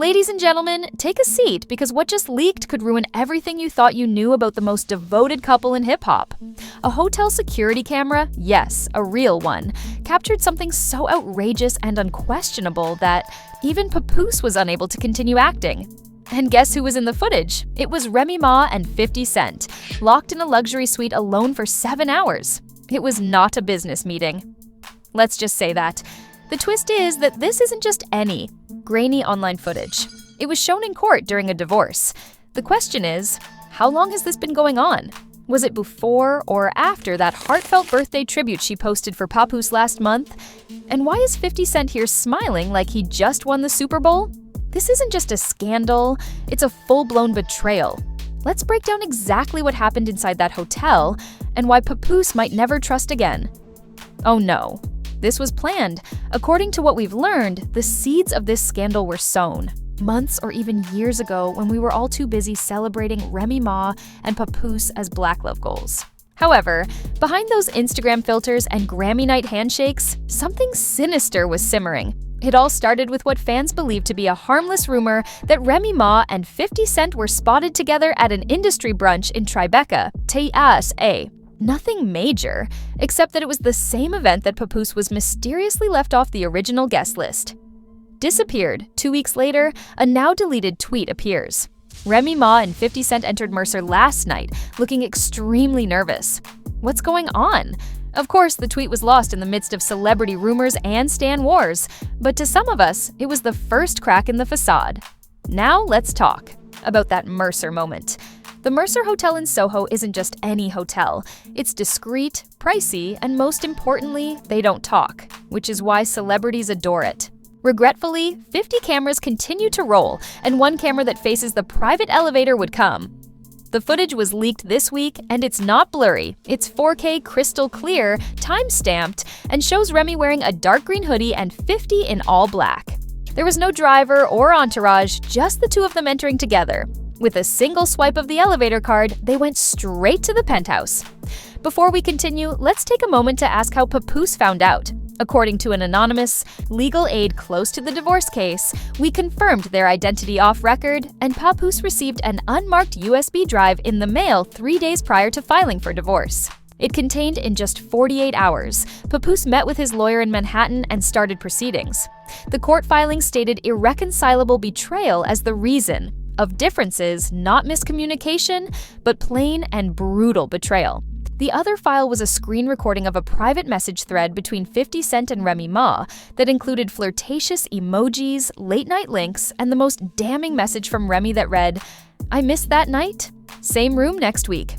Ladies and gentlemen, take a seat because what just leaked could ruin everything you thought you knew about the most devoted couple in hip-hop. A hotel security camera, yes, a real one, captured something so outrageous and unquestionable that even Papoose was unable to continue acting. And guess who was in the footage? It was Remy Ma and 50 Cent, locked in a luxury suite alone for 7 hours. It was not a business meeting. Let's just say that. The twist is that this isn't just any grainy online footage. It was shown in court during a divorce. The question is, how long has this been going on? Was it before or after that heartfelt birthday tribute she posted for Papoose last month? And why is 50 Cent here smiling like he just won the Super Bowl? This isn't just a scandal, it's a full-blown betrayal. Let's break down exactly what happened inside that hotel and why Papoose might never trust again. Oh no. This was planned. According to what we've learned, the seeds of this scandal were sown months or even years ago when we were all too busy celebrating Remy Ma and Papoose as Black Love goals. However, behind those Instagram filters and Grammy night handshakes, something sinister was simmering. It all started with what fans believed to be a harmless rumor that Remy Ma and 50 Cent were spotted together at an industry brunch in Tribeca, TSA. Nothing major, except that it was the same event that Papoose was mysteriously left off the original guest list. Disappeared. 2 weeks later, a now-deleted tweet appears. Remy Ma and 50 Cent entered Mercer last night, looking extremely nervous. What's going on? Of course, the tweet was lost in the midst of celebrity rumors and stan wars, but to some of us, it was the first crack in the facade. Now let's talk about that Mercer moment. The Mercer Hotel in Soho isn't just any hotel. It's discreet, pricey, and most importantly, they don't talk, which is why celebrities adore it. Regretfully, 50 cameras continue to roll, and one camera that faces the private elevator would come. The footage was leaked this week, and it's not blurry. It's 4K crystal clear, time-stamped, and shows Remy wearing a dark green hoodie and 50 in all black. There was no driver or entourage, just the two of them entering together. With a single swipe of the elevator card, they went straight to the penthouse. Before we continue, let's take a moment to ask how Papoose found out. According to an anonymous legal aid close to the divorce case, we confirmed their identity off record, and Papoose received an unmarked USB drive in the mail 3 days prior to filing for divorce. It contained in just 48 hours. Papoose met with his lawyer in Manhattan and started proceedings. The court filing stated irreconcilable betrayal as the reason of differences, not miscommunication, but plain and brutal betrayal. The other file was a screen recording of a private message thread between 50 Cent and Remy Ma that included flirtatious emojis, late-night links, and the most damning message from Remy that read, "I missed that night? Same room next week."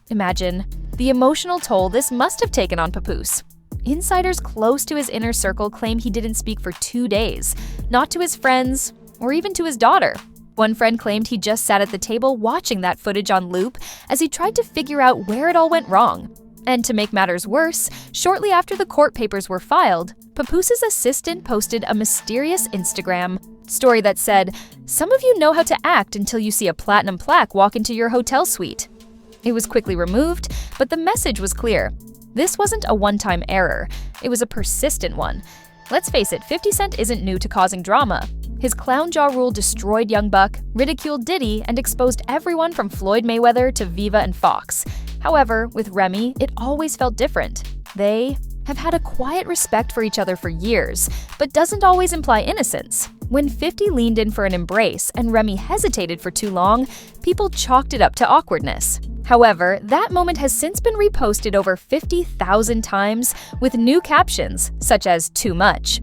Imagine the emotional toll this must have taken on Papoose. Insiders close to his inner circle claim he didn't speak for 2 days, not to his friends or even to his daughter. One friend claimed he just sat at the table watching that footage on loop as he tried to figure out where it all went wrong. And to make matters worse, shortly after the court papers were filed, Papoose's assistant posted a mysterious Instagram story that said, "Some of you know how to act until you see a platinum plaque walk into your hotel suite." It was quickly removed, but the message was clear. This wasn't a one-time error, it was a persistent one. Let's face it, 50 Cent isn't new to causing drama. His clown jaw rule destroyed Young Buck, ridiculed Diddy, and exposed everyone from Floyd Mayweather to Viva and Fox. However, with Remy, it always felt different. They have had a quiet respect for each other for years, but doesn't always imply innocence. When 50 leaned in for an embrace and Remy hesitated for too long, people chalked it up to awkwardness. However, that moment has since been reposted over 50,000 times with new captions, such as "too much."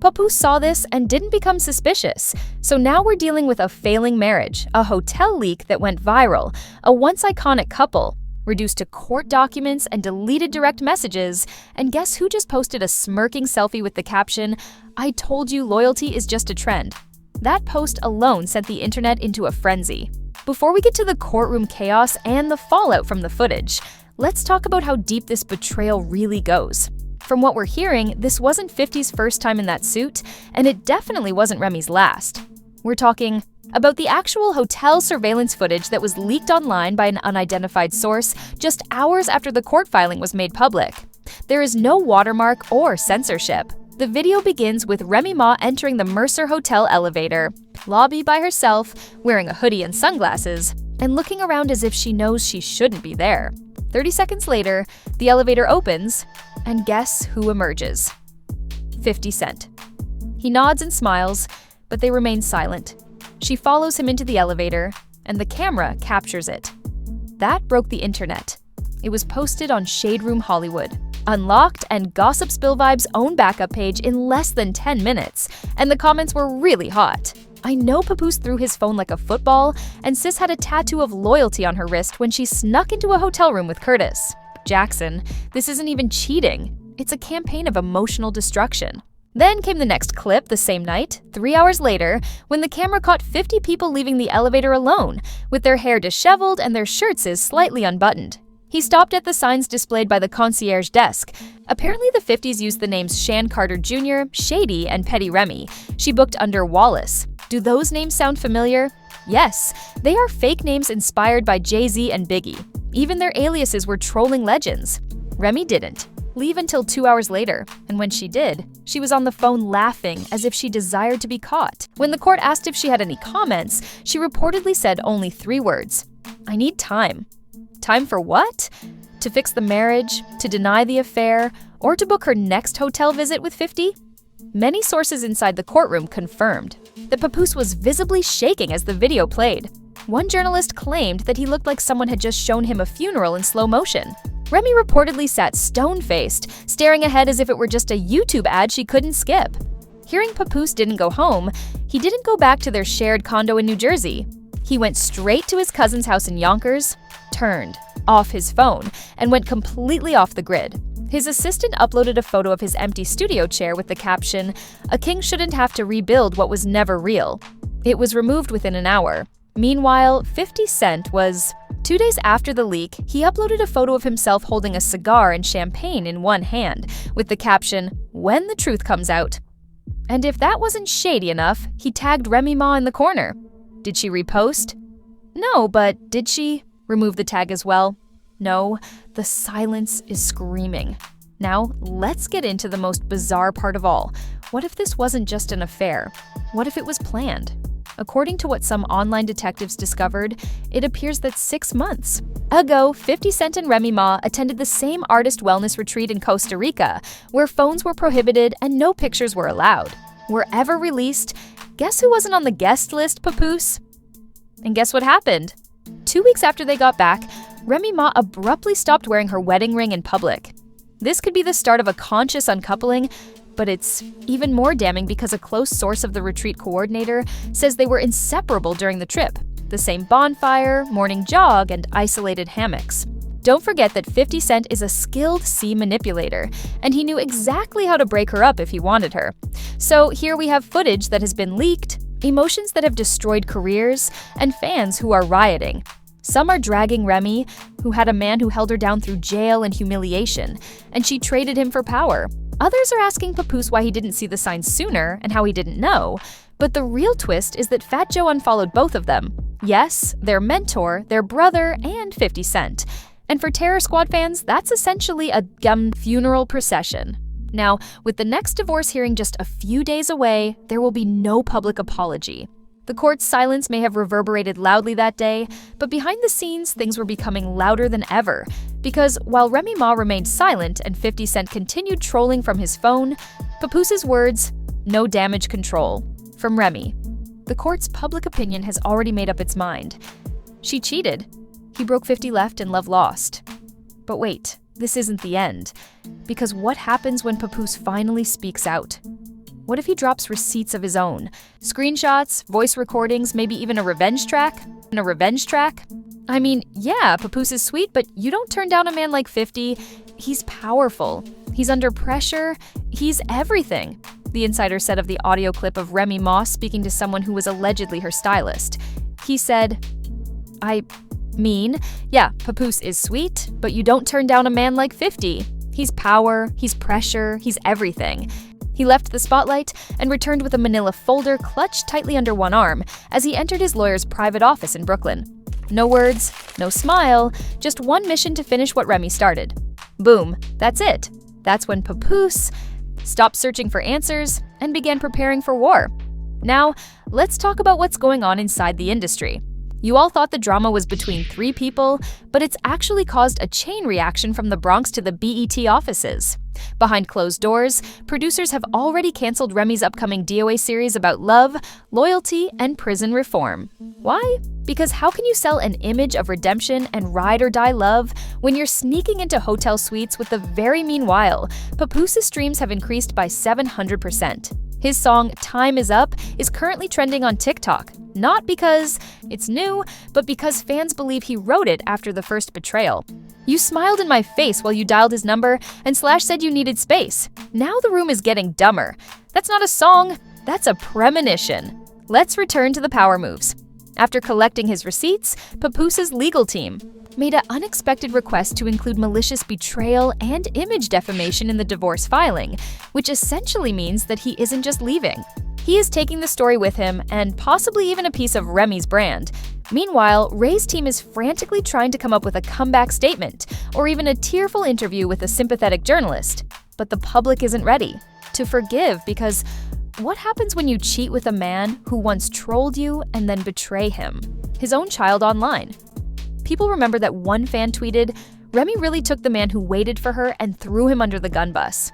Papoose saw this and didn't become suspicious, so now we're dealing with a failing marriage, a hotel leak that went viral, a once iconic couple, reduced to court documents and deleted direct messages, and guess who just posted a smirking selfie with the caption, "I told you loyalty is just a trend." That post alone sent the internet into a frenzy. Before we get to the courtroom chaos and the fallout from the footage, let's talk about how deep this betrayal really goes. From what we're hearing, this wasn't 50's first time in that suit, and it definitely wasn't Remy's last. We're talking about the actual hotel surveillance footage that was leaked online by an unidentified source just hours after the court filing was made public. There is no watermark or censorship. The video begins with Remy Ma entering the Mercer Hotel elevator, lobby by herself, wearing a hoodie and sunglasses, and looking around as if she knows she shouldn't be there. 30 seconds later, the elevator opens, and guess who emerges? 50 Cent. He nods and smiles, but they remain silent. She follows him into the elevator, and the camera captures it. That broke the internet. It was posted on Shade Room Hollywood, Unlocked, and Gossip Spill Vibe's own backup page in less than 10 minutes, and the comments were really hot. I know Papoose threw his phone like a football, and Sis had a tattoo of loyalty on her wrist when she snuck into a hotel room with Curtis. Jackson, this isn't even cheating. It's a campaign of emotional destruction. Then came the next clip the same night, 3 hours later, when the camera caught 50 people leaving the elevator alone, with their hair disheveled and their shirts slightly unbuttoned. He stopped at the signs displayed by the concierge desk. Apparently the 50s used the names Shan Carter Jr., Shady, and Petty Remy. She booked under Wallace. Do those names sound familiar? Yes, they are fake names inspired by Jay-Z and Biggie. Even their aliases were trolling legends. Remy didn't leave until 2 hours later, and when she did, she was on the phone laughing as if she desired to be caught. When the court asked if she had any comments, she reportedly said only 3 words: "I need time." Time for what? To fix the marriage, to deny the affair, or to book her next hotel visit with 50? Many sources inside the courtroom confirmed that Papoose was visibly shaking as the video played. One journalist claimed that he looked like someone had just shown him a funeral in slow motion. Remy reportedly sat stone-faced, staring ahead as if it were just a YouTube ad she couldn't skip. Hearing Papoose didn't go home, he didn't go back to their shared condo in New Jersey. He went straight to his cousin's house in Yonkers, turned off his phone, and went completely off the grid. His assistant uploaded a photo of his empty studio chair with the caption, "A king shouldn't have to rebuild what was never real." It was removed within an hour. Meanwhile, 50 Cent was... 2 days after the leak, he uploaded a photo of himself holding a cigar and champagne in one hand, with the caption, "When the truth comes out." And if that wasn't shady enough, he tagged Remy Ma in the corner. Did she repost? No, but did she remove the tag as well? No, the silence is screaming. Now, let's get into the most bizarre part of all. What if this wasn't just an affair? What if it was planned? According to what some online detectives discovered, it appears that 6 months ago, 50 Cent and Remy Ma attended the same artist wellness retreat in Costa Rica, where phones were prohibited and no pictures were allowed. Were ever released? Guess who wasn't on the guest list, Papoose? And guess what happened? 2 weeks after they got back, Remy Ma abruptly stopped wearing her wedding ring in public. This could be the start of a conscious uncoupling, but it's even more damning because a close source of the retreat coordinator says they were inseparable during the trip. The same bonfire, morning jog, and isolated hammocks. Don't forget that 50 Cent is a skilled sea manipulator, and he knew exactly how to break her up if he wanted her. So here we have footage that has been leaked, emotions that have destroyed careers, and fans who are rioting. Some are dragging Remy, who had a man who held her down through jail and humiliation, and she traded him for power. Others are asking Papoose why he didn't see the signs sooner and how he didn't know. But the real twist is that Fat Joe unfollowed both of them. Yes, their mentor, their brother, and 50 Cent. And for Terror Squad fans, that's essentially a funeral procession. Now, with the next divorce hearing just a few days away, there will be no public apology. The court's silence may have reverberated loudly that day, but behind the scenes, things were becoming louder than ever. Because while Remy Ma remained silent and 50 Cent continued trolling from his phone, Papoose's words, "No damage control," from Remy. The court's public opinion has already made up its mind. She cheated. He broke 50 left and love lost. But wait, this isn't the end. Because what happens when Papoose finally speaks out? What if he drops receipts of his own? Screenshots, voice recordings, maybe even a revenge track? I mean, yeah, Papoose is sweet, but you don't turn down a man like 50. He's powerful. He's under pressure. He's everything. The insider said of the audio clip of Remy Ma speaking to someone who was allegedly her stylist. He said, yeah, Papoose is sweet, but you don't turn down a man like 50. He's power, he's pressure, he's everything. He left the spotlight and returned with a manila folder clutched tightly under one arm as he entered his lawyer's private office in Brooklyn. No words, no smile, just one mission to finish what Remy started. Boom, that's it. That's when Papoose stopped searching for answers, and began preparing for war. Now, let's talk about what's going on inside the industry. You all thought the drama was between 3 people, but it's actually caused a chain reaction from the Bronx to the BET offices. Behind closed doors, producers have already canceled Remy's upcoming DOA series about love, loyalty, and prison reform. Why? Because how can you sell an image of redemption and ride-or-die love when you're sneaking into hotel suites with the very meanwhile, Papoose's streams have increased by 700%. His song, Time Is Up, is currently trending on TikTok, not because it's new, but because fans believe he wrote it after the first betrayal. You smiled in my face while you dialed his number, and Slash said you needed space. Now the room is getting dumber. That's not a song, that's a premonition. Let's return to the power moves. After collecting his receipts, Papoose's legal team made an unexpected request to include malicious betrayal and image defamation in the divorce filing, which essentially means that he isn't just leaving. He is taking the story with him and possibly even a piece of Remy's brand. Meanwhile, Ray's team is frantically trying to come up with a comeback statement or even a tearful interview with a sympathetic journalist. But the public isn't ready to forgive, because what happens when you cheat with a man who once trolled you and then betray him, his own child, online? People remember that one fan tweeted, "Remy really took the man who waited for her and threw him under the gun bus."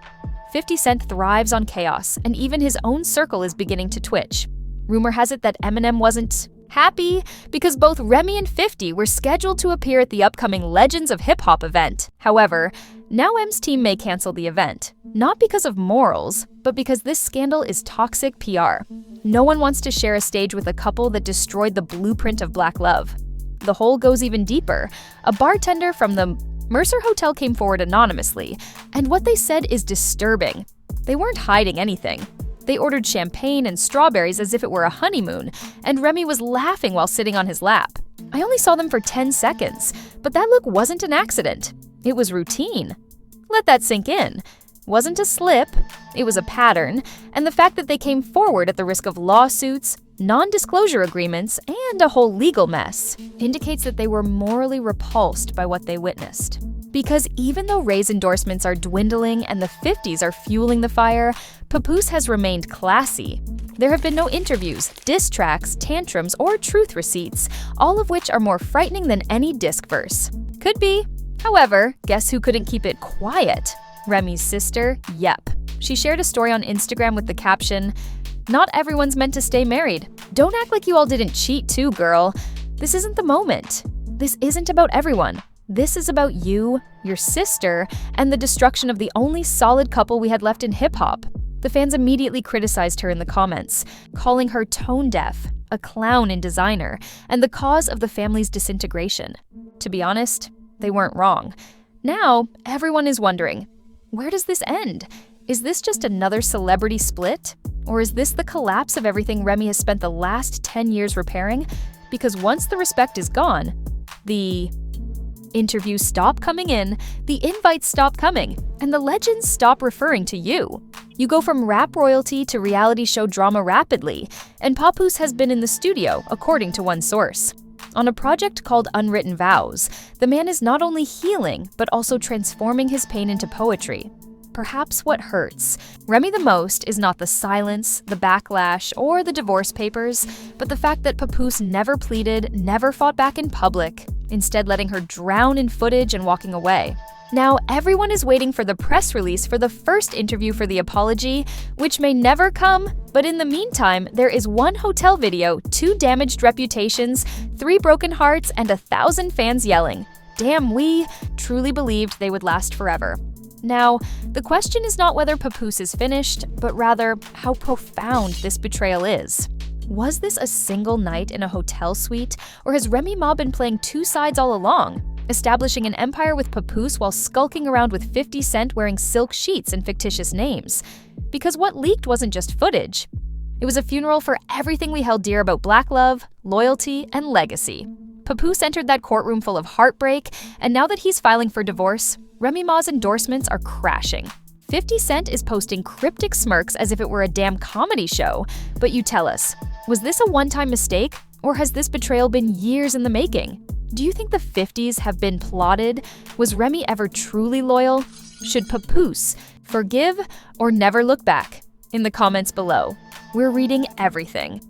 50 Cent thrives on chaos, and even his own circle is beginning to twitch. Rumor has it that Eminem wasn't happy because both Remy and 50 were scheduled to appear at the upcoming Legends of Hip Hop event. However, now M's team may cancel the event, not because of morals, but because this scandal is toxic PR. No one wants to share a stage with a couple that destroyed the blueprint of Black love. The hole goes even deeper. A bartender from the Mercer Hotel came forward anonymously, and what they said is disturbing. They weren't hiding anything. They ordered champagne and strawberries as if it were a honeymoon, and Remy was laughing while sitting on his lap. I only saw them for 10 seconds, but that look wasn't an accident. It was routine. Let that sink in. Wasn't a slip, it was a pattern, and the fact that they came forward at the risk of lawsuits, non-disclosure agreements, and a whole legal mess indicates that they were morally repulsed by what they witnessed. Because even though Ray's endorsements are dwindling and the 50s are fueling the fire, Papoose has remained classy. There have been no interviews, diss tracks, tantrums, or truth receipts, all of which are more frightening than any disc verse. Could be. However, guess who couldn't keep it quiet? Remy's sister, Yep. She shared a story on Instagram with the caption, "Not everyone's meant to stay married. Don't act like you all didn't cheat too, girl. This isn't the moment. This isn't about everyone. This is about you, your sister, and the destruction of the only solid couple we had left in hip-hop." The fans immediately criticized her in the comments, calling her tone-deaf, a clown and designer, and the cause of the family's disintegration. To be honest, they weren't wrong. Now, everyone is wondering, where does this end? Is this just another celebrity split? Or is this the collapse of everything Remy has spent the last 10 years repairing? Because once the respect is gone, the interviews stop coming in, the invites stop coming, and the legends stop referring to you. You go from rap royalty to reality show drama rapidly, and Papoose has been in the studio, according to one source. On a project called Unwritten Vows, the man is not only healing, but also transforming his pain into poetry. Perhaps what hurts Remy the most is not the silence, the backlash, or the divorce papers, but the fact that Papoose never pleaded, never fought back in public, instead letting her drown in footage and walking away. Now, everyone is waiting for the press release for the first interview for the apology, which may never come, but in the meantime, there is one hotel video, 2 damaged reputations, 3 broken hearts, and 1,000 fans yelling, "Damn, we truly believed they would last forever." Now, the question is not whether Papoose is finished, but rather how profound this betrayal is. Was this a single night in a hotel suite, or has Remy Ma been playing 2 sides all along, establishing an empire with Papoose while skulking around with 50 Cent wearing silk sheets and fictitious names? Because what leaked wasn't just footage. It was a funeral for everything we held dear about Black love, loyalty, and legacy. Papoose entered that courtroom full of heartbreak, and now that he's filing for divorce, Remy Ma's endorsements are crashing. 50 Cent is posting cryptic smirks as if it were a damn comedy show. But you tell us, was this a one-time mistake, or has this betrayal been years in the making? Do you think the 50s have been plotted? Was Remy ever truly loyal? Should Papoose Forgive or never look back? In the comments below. We're reading everything.